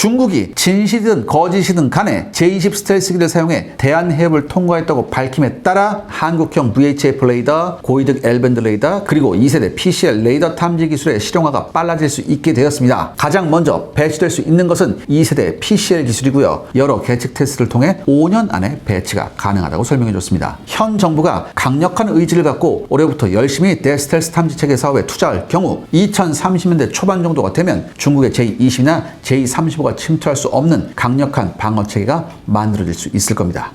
중국이 진실이든 거짓이든 간에 J-20 스텔스기를 사용해 대한해협을 통과했다고 밝힘에 따라 한국형 VHF 레이더, 고이득 L밴드 레이더, 그리고 2세대 PCL 레이더 탐지 기술의 실용화가 빨라질 수 있게 되었습니다. 가장 먼저 배치될 수 있는 것은 2세대 PCL 기술이고요. 여러 계측 테스트를 통해 5년 안에 배치가 가능하다고 설명해줬습니다. 현 정부가 강력한 의지를 갖고 올해부터 열심히 대스텔스 탐지 체계 사업에 투자할 경우 2030년대 초반 정도가 되면 중국의 J-20이나 J-35가 침투할 수 없는 강력한 방어 체계가 만들어질 수 있을 겁니다.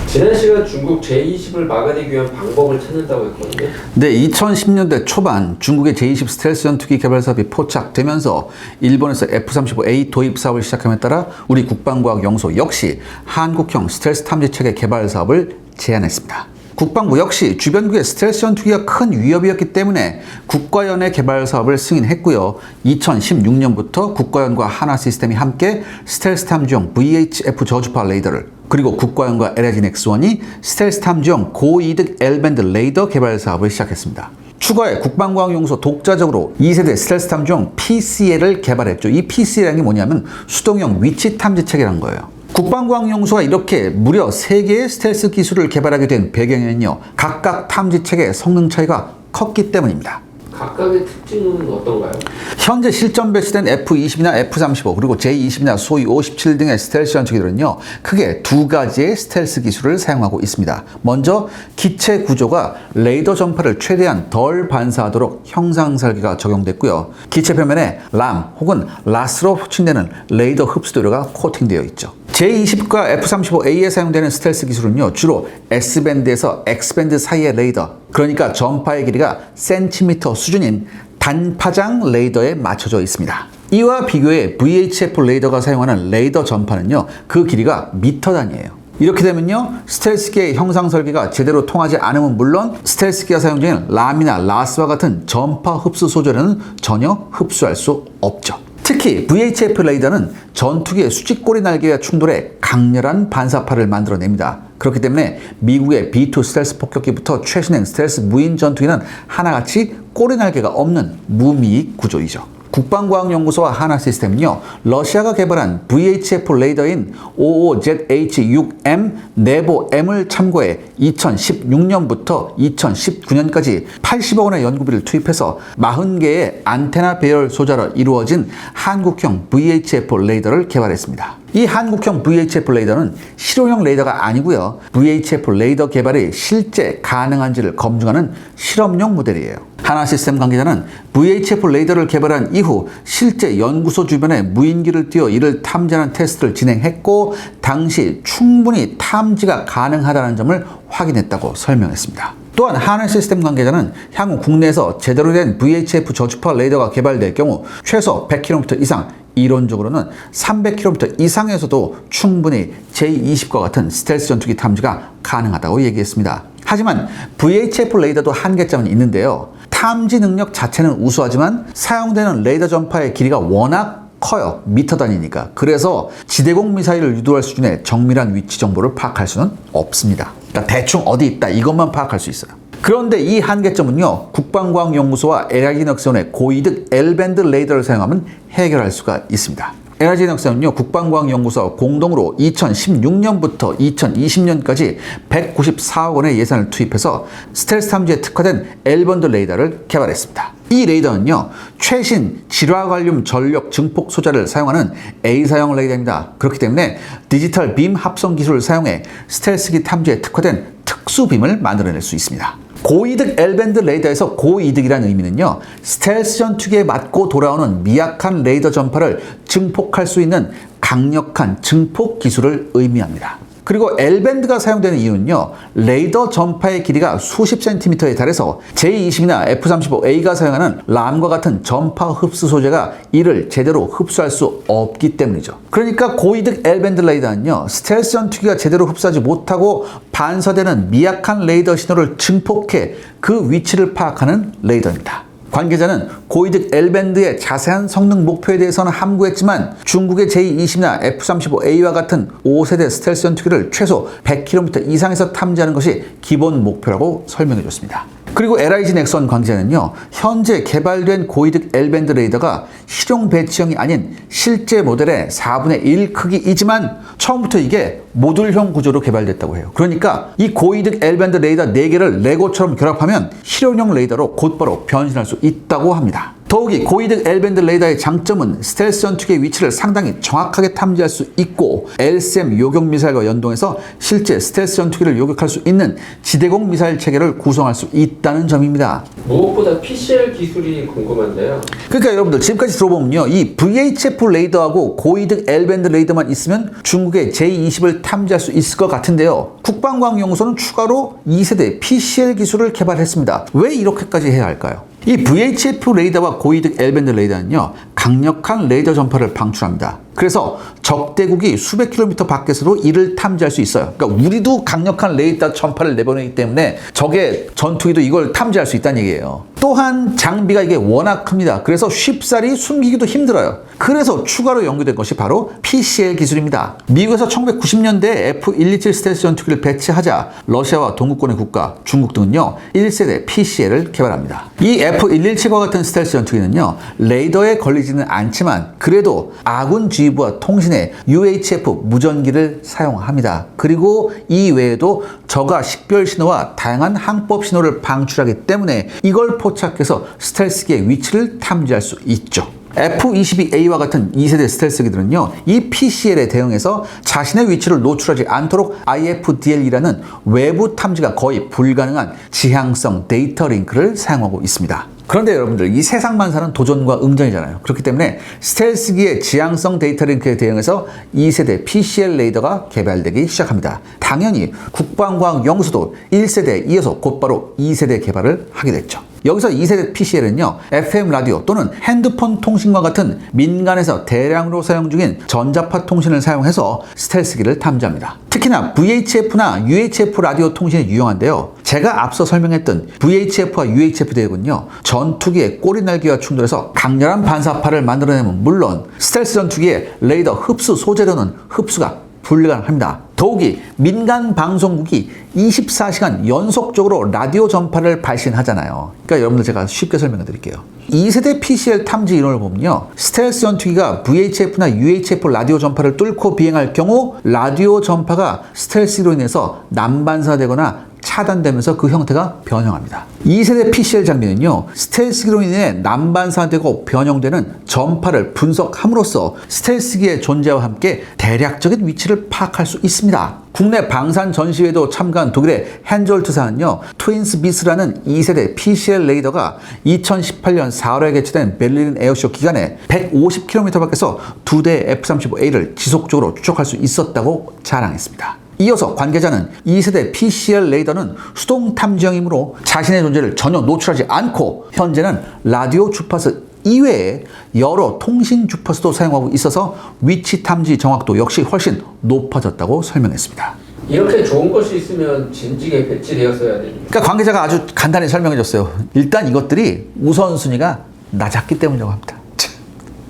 지난 시간 중국 J-20을 막아내기 위한 방법을 찾는다고 했거든요. 네, 2010년대 초반 중국의 J-20 스텔스 전투기 개발 사업이 포착되면서 일본에서 F-35A 도입 사업을 시작함에 따라 우리 국방과학연구소 역시 한국형 스텔스 탐지 체계 개발 사업을 제안했습니다. 국방부 역시 주변국의 스텔스 전투기가 큰 위협이었기 때문에 국가연의 개발 사업을 승인했고요. 2016년부터 국가연과 하나시스템이 함께 스텔스 탐지용 VHF 저주파 레이더를, 그리고 국가연과 LG 넥스원이 스텔스 탐지용 고이득 L밴드 레이더 개발 사업을 시작했습니다. 추가에 국방과학연구소 독자적으로 2세대 스텔스 탐지용 PCL을 개발했죠. 이 PCL이라는 게 뭐냐면 수동형 위치 탐지 체계라는 거예요. 국방과학연구소가 이렇게 무려 3개의 스텔스 기술을 개발하게 된 배경에는요, 각각 탐지 체계의 성능 차이가 컸기 때문입니다. 각각의 특징은 어떤가요? 현재 실전 배치된 F-20이나 F-35 그리고 J-20이나 소위 57 등의 스텔스 전투기들은요, 크게 두 가지의 스텔스 기술을 사용하고 있습니다. 먼저 기체 구조가 레이더 전파를 최대한 덜 반사하도록 형상 설계가 적용됐고요. 기체 표면에 람 혹은 라스로 호칭되는 레이더 흡수도료가 코팅되어 있죠. J-20과 F-35A에 사용되는 스텔스 기술은요, 주로 S밴드에서 X밴드 사이의 레이더, 그러니까 전파의 길이가 센티미터 수준인 단파장 레이더에 맞춰져 있습니다. 이와 비교해 VHF 레이더가 사용하는 레이더 전파는요, 그 길이가 미터 단위예요. 이렇게 되면요, 스텔스기의 형상 설계가 제대로 통하지 않으면 물론 스텔스기가 사용 중인 람이나 라스와 같은 전파 흡수 소재는 전혀 흡수할 수 없죠. 특히 VHF 레이더는 전투기의 수직꼬리 날개와 충돌해 강렬한 반사파를 만들어냅니다. 그렇기 때문에 미국의 B-2 스텔스 폭격기부터 최신형 스텔스 무인 전투기는 하나같이 꼬리 날개가 없는 무미익 구조이죠. 국방과학연구소와 하나시스템은요, 러시아가 개발한 VHF 레이더인 55ZH-6M 네보 M을 참고해 2016년부터 2019년까지 80억 원의 연구비를 투입해서 40개의 안테나 배열 소자로 이루어진 한국형 VHF 레이더를 개발했습니다. 이 한국형 VHF 레이더는 실용형 레이더가 아니고요, VHF 레이더 개발이 실제 가능한지를 검증하는 실험용 모델이에요. 하나시스템 관계자는 VHF 레이더를 개발한 이후 실제 연구소 주변에 무인기를 띄워 이를 탐지하는 테스트를 진행했고, 당시 충분히 탐지가 가능하다는 점을 확인했다고 설명했습니다. 또한 하나시스템 관계자는 향후 국내에서 제대로 된 VHF 저주파 레이더가 개발될 경우 최소 100km 이상, 이론적으로는 300km 이상에서도 충분히 J-20과 같은 스텔스 전투기 탐지가 가능하다고 얘기했습니다. 하지만 VHF 레이더도 한계점은 있는데요, 탐지 능력 자체는 우수하지만 사용되는 레이더 전파의 길이가 워낙 커요. 미터 단위니까. 그래서 지대공 미사일을 유도할 수준의 정밀한 위치 정보를 파악할 수는 없습니다. 그러니까 대충 어디 있다 이것만 파악할 수 있어요. 그런데 이 한계점은요, 국방과학연구소와 LG 넥슨의 고이득 L밴드 레이더를 사용하면 해결할 수가 있습니다. LG 넥슨은요, 국방과학연구소와 공동으로 2016년부터 2020년까지 194억 원의 예산을 투입해서 스텔스 탐지에 특화된 L밴드 레이더를 개발했습니다. 이 레이더는요, 최신 질화갈륨 전력 증폭 소자를 사용하는 A사형 레이더입니다. 그렇기 때문에 디지털 빔 합성 기술을 사용해 스텔스기 탐지에 특화된 특수빔을 만들어낼 수 있습니다. 고이득 L밴드 레이더에서 고이득이라는 의미는요, 스텔스 전투기에 맞고 돌아오는 미약한 레이더 전파를 증폭할 수 있는 강력한 증폭 기술을 의미합니다. 그리고 L밴드가 사용되는 이유는요, 레이더 전파의 길이가 수십 센티미터에 달해서 J-20이나 F-35A가 사용하는 람과 같은 전파 흡수 소재가 이를 제대로 흡수할 수 없기 때문이죠. 그러니까 고이득 L밴드 레이더는요, 스텔스 전투기가 제대로 흡수하지 못하고 반사되는 미약한 레이더 신호를 증폭해 그 위치를 파악하는 레이더입니다. 관계자는 고이득 L밴드의 자세한 성능 목표에 대해서는 함구했지만 중국의 J-20나 F-35A와 같은 5세대 스텔스 전투기를 최소 100km 이상에서 탐지하는 것이 기본 목표라고 설명해 줬습니다. 그리고 LIG 넥선 관계자는요, 현재 개발된 고이득 L밴드 레이더가 실용 배치형이 아닌 실제 모델의 4분의 1 크기이지만 처음부터 이게 모듈형 구조로 개발됐다고 해요. 그러니까 이 고이득 L밴드 레이더 4개를 레고처럼 결합하면 실용형 레이더로 곧바로 변신할 수 있다고 합니다. 더욱이 고이득 L밴드 레이더의 장점은 스텔스 전투기의 위치를 상당히 정확하게 탐지할 수 있고 LCM 요격 미사일과 연동해서 실제 스텔스 전투기를 요격할 수 있는 지대공 미사일 체계를 구성할 수 있다는 점입니다. 무엇보다 PCL 기술이 궁금한데요. 그러니까 여러분들 지금까지 들어보면요, 이 VHF 레이더하고 고이득 L밴드 레이더만 있으면 중국의 J-20을 탐지할 수 있을 것 같은데요, 국방과학연구소는 추가로 2세대 PCL 기술을 개발했습니다. 왜 이렇게까지 해야 할까요? 이 VHF 레이더와 고이득 L밴드 레이더는요, 강력한 레이더 전파를 방출합니다. 그래서 적대국이 수백 킬로미터 밖에서도 이를 탐지할 수 있어요. 그러니까 우리도 강력한 레이더 전파를 내보내기 때문에 적의 전투기도 이걸 탐지할 수 있다는 얘기예요. 또한 장비가 이게 워낙 큽니다. 그래서 쉽사리 숨기기도 힘들어요. 그래서 추가로 연구된 것이 바로 PCL 기술입니다. 미국에서 1990년대에 F-127 스텔스 전투기를 배치하자 러시아와 동구권의 국가, 중국 등은요, 1세대 PCL을 개발합니다. 이 F-117과 같은 스텔스 전투기는요, 레이더에 걸리지는 않지만 그래도 아군 지휘부와 통신에 UHF 무전기를 사용합니다. 그리고 이 외에도 저가 식별 신호와 다양한 항법 신호를 방출하기 때문에 이걸 포착해서 스텔스기의 위치를 탐지할 수 있죠. F-22A와 같은 2세대 스텔스기들은요, 이 PCL에 대응해서 자신의 위치를 노출하지 않도록 IFDL이라는 외부 탐지가 거의 불가능한 지향성 데이터 링크를 사용하고 있습니다. 그런데 여러분들, 이 세상만 사는 도전과 응전이잖아요. 그렇기 때문에 스텔스기의 지향성 데이터 링크에 대응해서 2세대 PCL 레이더가 개발되기 시작합니다. 당연히 국방과학연구소도 1세대에 이어서 곧바로 2세대 개발을 하게 됐죠. 여기서 2세대 PCL은요, FM 라디오 또는 핸드폰 통신과 같은 민간에서 대량으로 사용 중인 전자파 통신을 사용해서 스텔스기를 탐지합니다. 특히나 VHF나 UHF 라디오 통신이 유용한데요, 제가 앞서 설명했던 VHF와 UHF 대역은요, 전투기의 꼬리 날개와 충돌해서 강렬한 반사파를 만들어내면 물론 스텔스 전투기의 레이더 흡수 소재로는 흡수가 불가능합니다. 더욱이 민간 방송국이 24시간 연속적으로 라디오 전파를 발신하잖아요. 그러니까 여러분들 제가 쉽게 설명해 드릴게요. 2세대 PCL 탐지 이론을 보면요, 스텔스 전투기가 VHF나 UHF 라디오 전파를 뚫고 비행할 경우 라디오 전파가 스텔스로 인해서 난반사되거나 차단되면서 그 형태가 변형합니다. 2세대 PCL 장비는요, 스텔스기로 인해 난반사되고 변형되는 전파를 분석함으로써 스텔스기의 존재와 함께 대략적인 위치를 파악할 수 있습니다. 국내 방산 전시회도 참가한 독일의 헨졸트사는요, 트윈스 비스라는 2세대 PCL 레이더가 2018년 4월에 개최된 베를린 에어쇼 기간에 150km 밖에서 2대의 F-35A를 지속적으로 추적할 수 있었다고 자랑했습니다. 이어서 관계자는 2세대 PCL 레이더는 수동 탐지형이므로 자신의 존재를 전혀 노출하지 않고 현재는 라디오 주파수 이외에 여러 통신 주파수도 사용하고 있어서 위치 탐지 정확도 역시 훨씬 높아졌다고 설명했습니다. 이렇게 좋은 것이 있으면 진지하게 배치되었어야 됩니다. 그러니까 관계자가 아주 간단히 설명해 줬어요. 일단 이것들이 우선순위가 낮았기 때문이라고 합니다.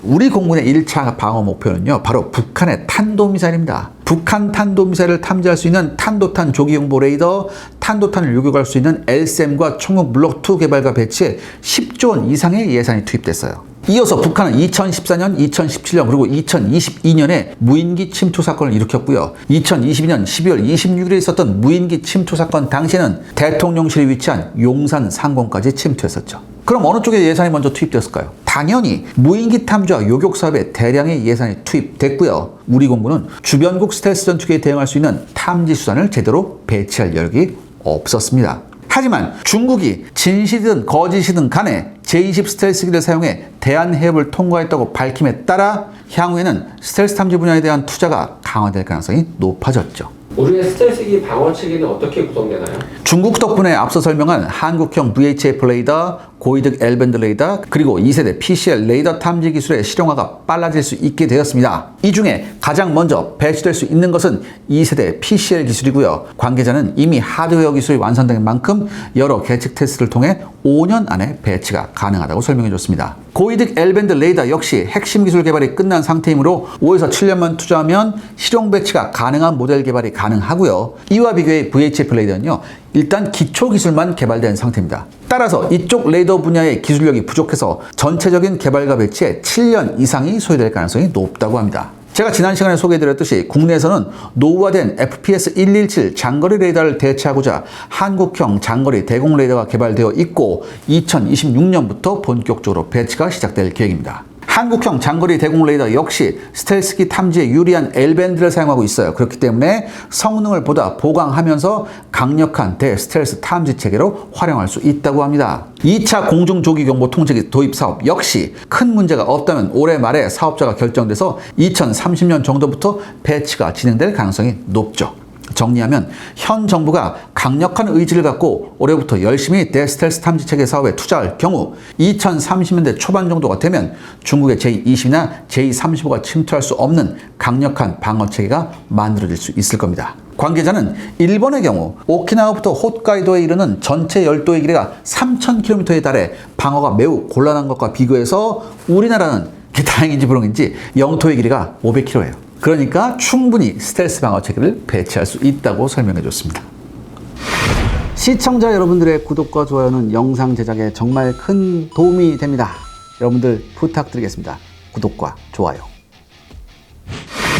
우리 공군의 1차 방어 목표는요, 바로 북한의 탄도미사일입니다. 북한 탄도미사일을 탐지할 수 있는 탄도탄 조기용보 레이더, 탄도탄을 요격할 수 있는 LCM과 총국 블록2 개발과 배치에 10조 원 이상의 예산이 투입됐어요. 이어서 북한은 2014년, 2017년 그리고 2022년에 무인기 침투 사건을 일으켰고요. 2022년 12월 26일에 있었던 무인기 침투 사건 당시에는 대통령실이 위치한 용산 상공까지 침투했었죠. 그럼 어느 쪽에 예산이 먼저 투입됐을까요? 당연히 무인기 탐지와 요격 사업에 대량의 예산이 투입됐고요. 우리 공군은 주변국 스텔스 전투기에 대응할 수 있는 탐지 수단을 제대로 배치할 여력이 없었습니다. 하지만 중국이 진실이든 거짓이든 간에 J-20 스텔스기를 사용해 대한해협을 통과했다고 밝힘에 따라 향후에는 스텔스 탐지 분야에 대한 투자가 강화될 가능성이 높아졌죠. 우리의 스텔스기 방어 체계는 어떻게 구성되나요? 중국 덕분에 앞서 설명한 한국형 VHF 레이더, 고이득 L밴드 레이더 그리고 2세대 PCL 레이더 탐지 기술의 실용화가 빨라질 수 있게 되었습니다. 이 중에 가장 먼저 배치될 수 있는 것은 2세대 PCL 기술이고요. 관계자는 이미 하드웨어 기술이 완성된 만큼 여러 계측 테스트를 통해 5년 안에 배치가 가능하다고 설명해 줬습니다. 고이득 L밴드 레이더 역시 핵심 기술 개발이 끝난 상태이므로 5에서 7년만 투자하면 실용 배치가 가능한 모델 개발이 가능하고요. 이와 비교해 VHF 레이더는요, 일단 기초 기술만 개발된 상태입니다. 따라서 이쪽 레이더 분야의 기술력이 부족해서 전체적인 개발과 배치에 7년 이상이 소요될 가능성이 높다고 합니다. 제가 지난 시간에 소개해드렸듯이 국내에서는 노후화된 FPS-117 장거리 레이더를 대체하고자 한국형 장거리 대공 레이더가 개발되어 있고 2026년부터 본격적으로 배치가 시작될 계획입니다. 한국형 장거리 대공 레이더 역시 스텔스기 탐지에 유리한 L밴드를 사용하고 있어요. 그렇기 때문에 성능을 보다 보강하면서 강력한 대스텔스 탐지 체계로 활용할 수 있다고 합니다. 2차 공중조기경보 통제기 도입 사업 역시 큰 문제가 없다면 올해 말에 사업자가 결정돼서 2030년 정도부터 배치가 진행될 가능성이 높죠. 정리하면 현 정부가 강력한 의지를 갖고 올해부터 열심히 대스텔스 탐지 체계 사업에 투자할 경우 2030년대 초반 정도가 되면 중국의 제20이나 제35가 침투할 수 없는 강력한 방어 체계가 만들어질 수 있을 겁니다. 관계자는 일본의 경우 오키나와부터 홋카이도에 이르는 전체 열도의 길이가 3,000km에 달해 방어가 매우 곤란한 것과 비교해서 우리나라는 그게 다행인지 불행인지 영토의 길이가 500km예요. 그러니까 충분히 스텔스 방어 체계를 배치할 수 있다고 설명해 줬습니다. 시청자 여러분들의 구독과 좋아요는 영상 제작에 정말 큰 도움이 됩니다. 여러분들 부탁드리겠습니다. 구독과 좋아요.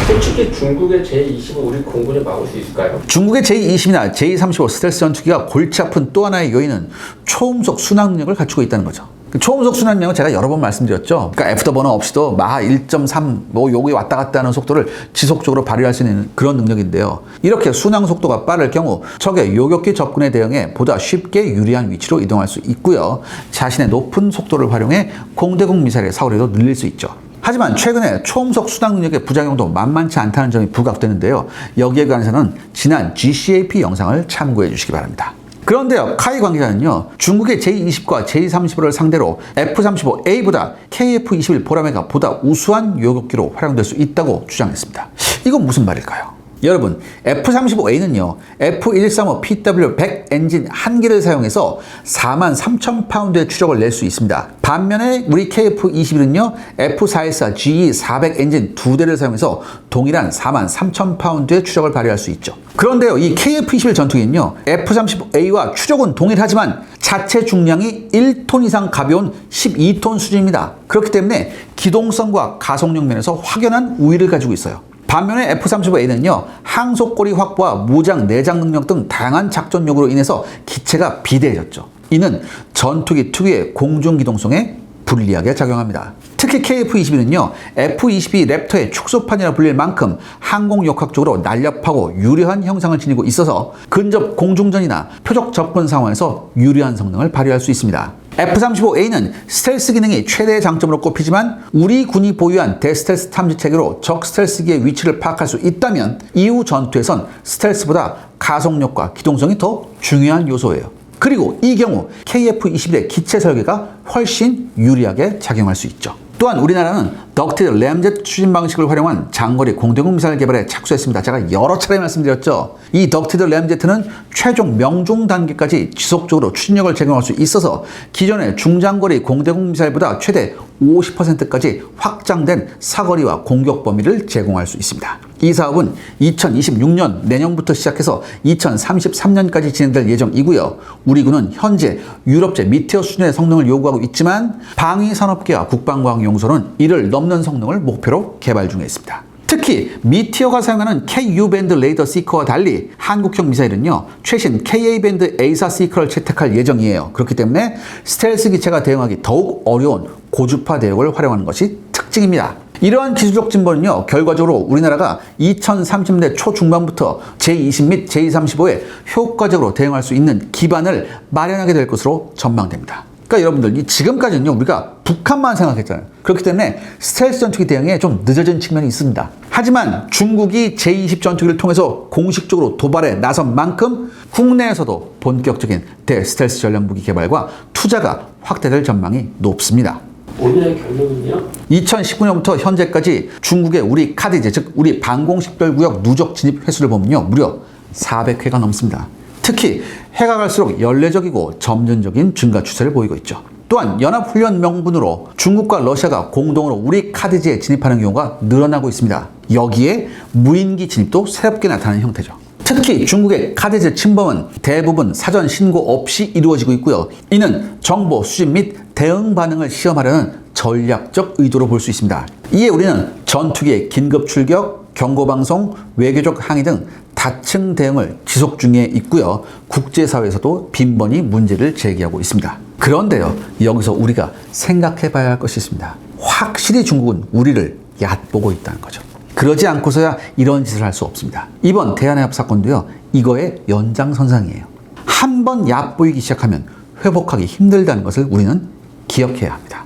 솔직히 중국의 제25 우리 공군이 막을 수 있을까요? 중국의 제20이나 제35 스텔스 전투기가 골치 아픈 또 하나의 요인은 초음속 순항 능력을 갖추고 있다는 거죠. 초음속 순항 능력은 제가 여러 번 말씀드렸죠. 그러니까 애프터버너 없이도 마하 1.3 요게 왔다 갔다 하는 속도를 지속적으로 발휘할 수 있는 그런 능력인데요. 이렇게 순항 속도가 빠를 경우 적의 요격기 접근에 대응해 보다 쉽게 유리한 위치로 이동할 수 있고요. 자신의 높은 속도를 활용해 공대공 미사일의 사거리도 늘릴 수 있죠. 하지만 최근에 초음속 순항 능력의 부작용도 만만치 않다는 점이 부각되는데요. 여기에 관해서는 지난 GCAP 영상을 참고해 주시기 바랍니다. 그런데요, 카이 관계자는요, 중국의 J-20과 J-35를 상대로 F-35A보다 KF-21 보라매가 보다 우수한 요격기로 활용될 수 있다고 주장했습니다. 이건 무슨 말일까요? 여러분, F-35A는요, F-135PW-100 엔진 한 개를 사용해서 43,000파운드의 추력을 낼 수 있습니다. 반면에 우리 KF-21은요, F-414GE400 엔진 두 대를 사용해서 동일한 43,000파운드의 추력을 발휘할 수 있죠. 그런데요, 이 KF-21 전투기는요, F-35A와 추력은 동일하지만 자체 중량이 1톤 이상 가벼운 12톤 수준입니다. 그렇기 때문에 기동성과 가속력 면에서 확연한 우위를 가지고 있어요. 반면에 F-35A는요, 항속고리 확보와 무장 내장 능력 등 다양한 작전 요구로 인해서 기체가 비대해졌죠. 이는 전투기 특유의 공중 기동성에 불리하게 작용합니다. 특히 KF-21은요, F-22 랩터의 축소판이라 불릴 만큼 항공 역학적으로 날렵하고 유려한 형상을 지니고 있어서 근접 공중전이나 표적 접근 상황에서 유리한 성능을 발휘할 수 있습니다. F-35A는 스텔스 기능이 최대의 장점으로 꼽히지만 우리 군이 보유한 대스텔스 탐지 체계로 적 스텔스기의 위치를 파악할 수 있다면 이후 전투에선 스텔스보다 가속력과 기동성이 더 중요한 요소예요. 그리고 이 경우 KF-21의 기체 설계가 훨씬 유리하게 작용할 수 있죠. 또한 우리나라는 덕티드 램젯 추진 방식을 활용한 장거리 공대공 미사일 개발에 착수했습니다. 제가 여러 차례 말씀드렸죠. 이 덕티드 램젯은 최종 명중 단계까지 지속적으로 추진력을 제공할 수 있어서 기존의 중장거리 공대공 미사일보다 최대 50%까지 확장된 사거리와 공격 범위를 제공할 수 있습니다. 이 사업은 2026년 내년부터 시작해서 2033년까지 진행될 예정이고요. 우리 군은 현재 유럽제 미티어 수준의 성능을 요구하고 있지만 방위산업계와 국방과학연구소는 이를 넘는 성능을 목표로 개발 중에 있습니다. 특히 미티어가 사용하는 KU-밴드 레이더 시커와 달리 한국형 미사일은요, 최신 KA-밴드 A4 시커를 채택할 예정이에요. 그렇기 때문에 스텔스 기체가 대응하기 더욱 어려운 고주파 대역을 활용하는 것이 특징입니다. 이러한 기술적 진보는요, 결과적으로 우리나라가 2030년대 초중반부터 J-20 및 J-35에 효과적으로 대응할 수 있는 기반을 마련하게 될 것으로 전망됩니다. 그러니까 여러분들, 지금까지는요, 우리가 북한만 생각했잖아요. 그렇기 때문에 스텔스 전투기 대응에 좀 늦어진 측면이 있습니다. 하지만 중국이 제20 전투기를 통해서 공식적으로 도발에 나선 만큼 국내에서도 본격적인 대스텔스 전략 무기 개발과 투자가 확대될 전망이 높습니다. 오늘의 결론은요? 2019년부터 현재까지 중국의 우리 카디제, 즉 우리 방공식별구역 누적 진입 횟수를 보면요, 무려 400회가 넘습니다. 특히 해가 갈수록 연례적이고 점진적인 증가 추세를 보이고 있죠. 또한 연합훈련 명분으로 중국과 러시아가 공동으로 우리 카디지에 진입하는 경우가 늘어나고 있습니다. 여기에 무인기 진입도 새롭게 나타나는 형태죠. 특히 중국의 카디지 침범은 대부분 사전 신고 없이 이루어지고 있고요. 이는 정보 수집 및 대응 반응을 시험하려는 전략적 의도로 볼 수 있습니다. 이에 우리는 전투기의 긴급 출격, 경고방송, 외교적 항의 등 다층 대응을 지속 중에 있고요. 국제사회에서도 빈번히 문제를 제기하고 있습니다. 그런데요, 여기서 우리가 생각해 봐야 할 것이 있습니다. 확실히 중국은 우리를 얕보고 있다는 거죠. 그러지 않고서야 이런 짓을 할 수 없습니다. 이번 대한해협 사건도요, 이거의 연장선상이에요. 한 번 얕보이기 시작하면 회복하기 힘들다는 것을 우리는 기억해야 합니다.